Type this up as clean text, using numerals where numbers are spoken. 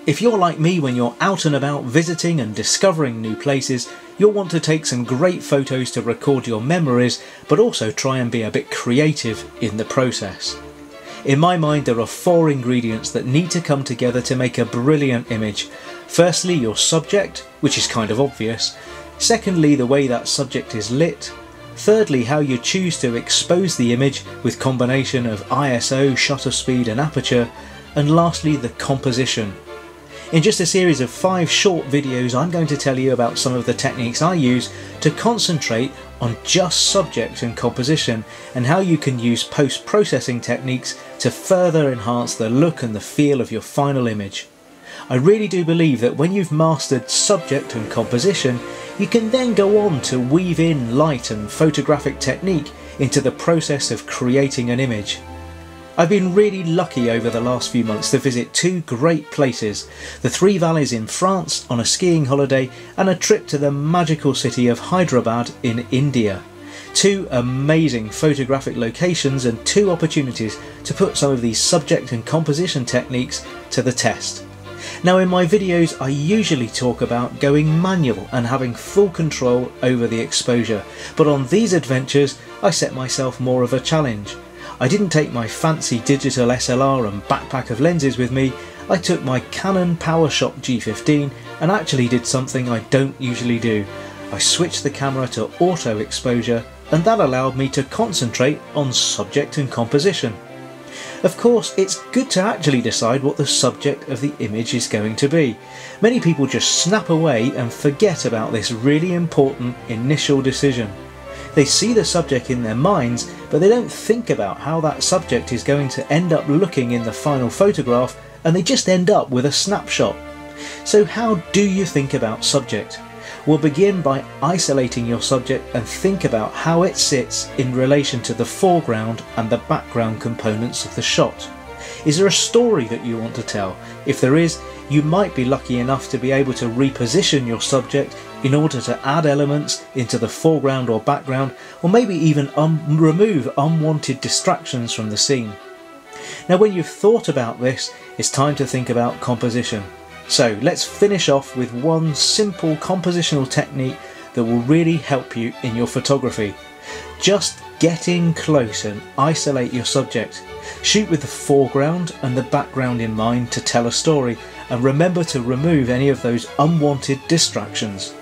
If you're like me when you're out and about visiting and discovering new places, you'll want to take some great photos to record your memories, but also try and be a bit creative in the process. In my mind, there are 4 ingredients that need to come together to make a brilliant image. Firstly, your subject, which is kind of obvious. Secondly, the way that subject is lit. Thirdly, how you choose to expose the image with combination of ISO, shutter speed and aperture. And lastly, the composition. In just a series of 5 short videos, I'm going to tell you about some of the techniques I use to concentrate on just subject and composition, and how you can use post-processing techniques to further enhance the look and the feel of your final image. I really do believe that when you've mastered subject and composition, you can then go on to weave in light and photographic technique into the process of creating an image. I've been really lucky over the last few months to visit 2 great places, the 3 valleys in France on a skiing holiday and a trip to the magical city of Hyderabad in India. 2 amazing photographic locations and 2 opportunities to put some of these subject and composition techniques to the test. Now, in my videos I usually talk about going manual and having full control over the exposure, but on these adventures I set myself more of a challenge. I didn't take my fancy digital SLR and backpack of lenses with me. I took my Canon PowerShot G15 and actually did something I don't usually do. I switched the camera to auto exposure, and that allowed me to concentrate on subject and composition. Of course, it's good to actually decide what the subject of the image is going to be. Many people just snap away and forget about this really important initial decision. They see the subject in their minds, but they don't think about how that subject is going to end up looking in the final photograph, and they just end up with a snapshot. So how do you think about subject? We'll begin by isolating your subject and think about how it sits in relation to the foreground and the background components of the shot. Is there a story that you want to tell? If there is, you might be lucky enough to be able to reposition your subject in order to add elements into the foreground or background, or maybe even remove unwanted distractions from the scene. Now, when you've thought about this, it's time to think about composition. So let's finish off with one simple compositional technique that will really help you in your photography. Just get in close and isolate your subject. Shoot with the foreground and the background in mind to tell a story, and remember to remove any of those unwanted distractions.